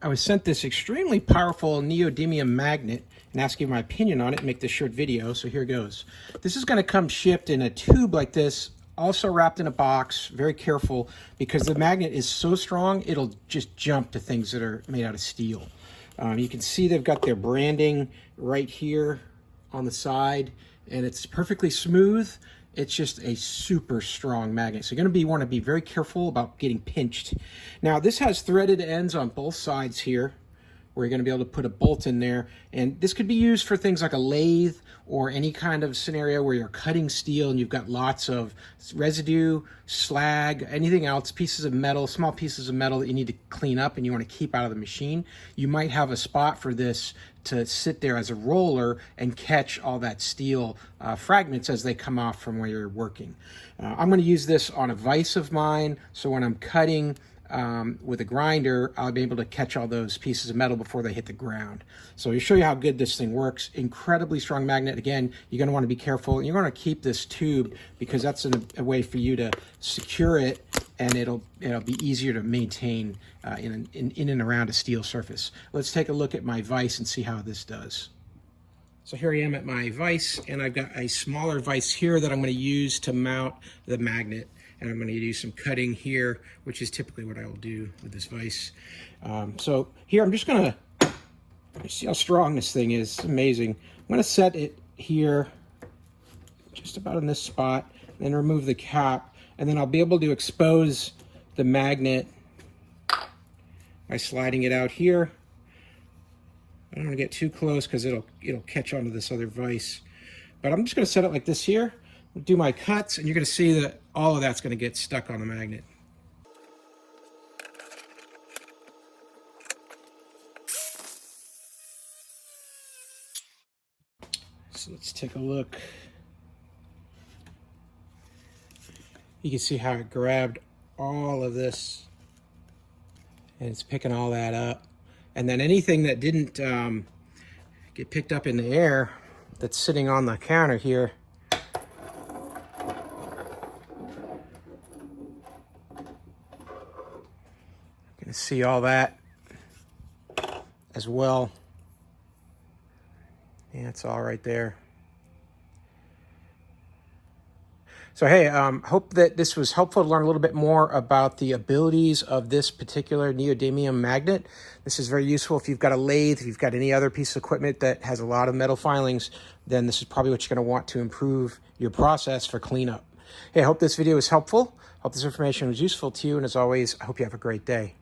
I was sent this extremely powerful neodymium magnet and asked you my opinion on it and make this short video, so here goes. This is going to come shipped in a tube like this, also wrapped in a box. Very careful, because the magnet is so strong, it'll just jump to things that are made out of steel. You can see they've got their branding right here on the side, and it's perfectly smooth. It's just a super strong magnet. So you're going to want to be very careful about getting pinched. Now this has threaded ends on both sides here, where you're going to be able to put a bolt in there. And this could be used for things like a lathe or any kind of scenario where you're cutting steel and you've got lots of residue, slag, anything else, pieces of metal, small pieces of metal that you need to clean up and you want to keep out of the machine. You might have a spot for this to sit there as a roller and catch all that steel fragments as they come off from where you're working. I'm going to use this on a vise of mine, so when I'm cutting with a grinder, I'll be able to catch all those pieces of metal before they hit the ground. So to show you how good this thing works, incredibly strong magnet. Again, you're going to want to be careful. You're going to keep this tube because that's a way for you to secure it, and it'll be easier to maintain in and around a steel surface. Let's take a look at my vise and see how this does. So here I am at my vise, and I've got a smaller vise here that I'm going to use to mount the magnet. And I'm going to do some cutting here, which is typically what I will do with this vise. So here I'm just going to see how strong this thing is. It's amazing. I'm going to set it here, just about in this spot, and then remove the cap, and then I'll be able to expose the magnet by sliding it out here. I don't want to get too close because it'll catch onto this other vise. But I'm just going to set it like this here, do my cuts, and you're going to see that all of that's going to get stuck on the magnet. So let's take a look. You can see how it grabbed all of this, and it's picking all that up. And then anything that didn't get picked up in the air that's sitting on the counter here, you can see all that as well. Yeah, it's all right there. So hey, hope that this was helpful to learn a little bit more about the abilities of this particular neodymium magnet. This is very useful if you've got a lathe, if you've got any other piece of equipment that has a lot of metal filings, then this is probably what you're going to want to improve your process for cleanup. Hey, I hope this video was helpful. Hope this information was useful to you, and as always, I hope you have a great day.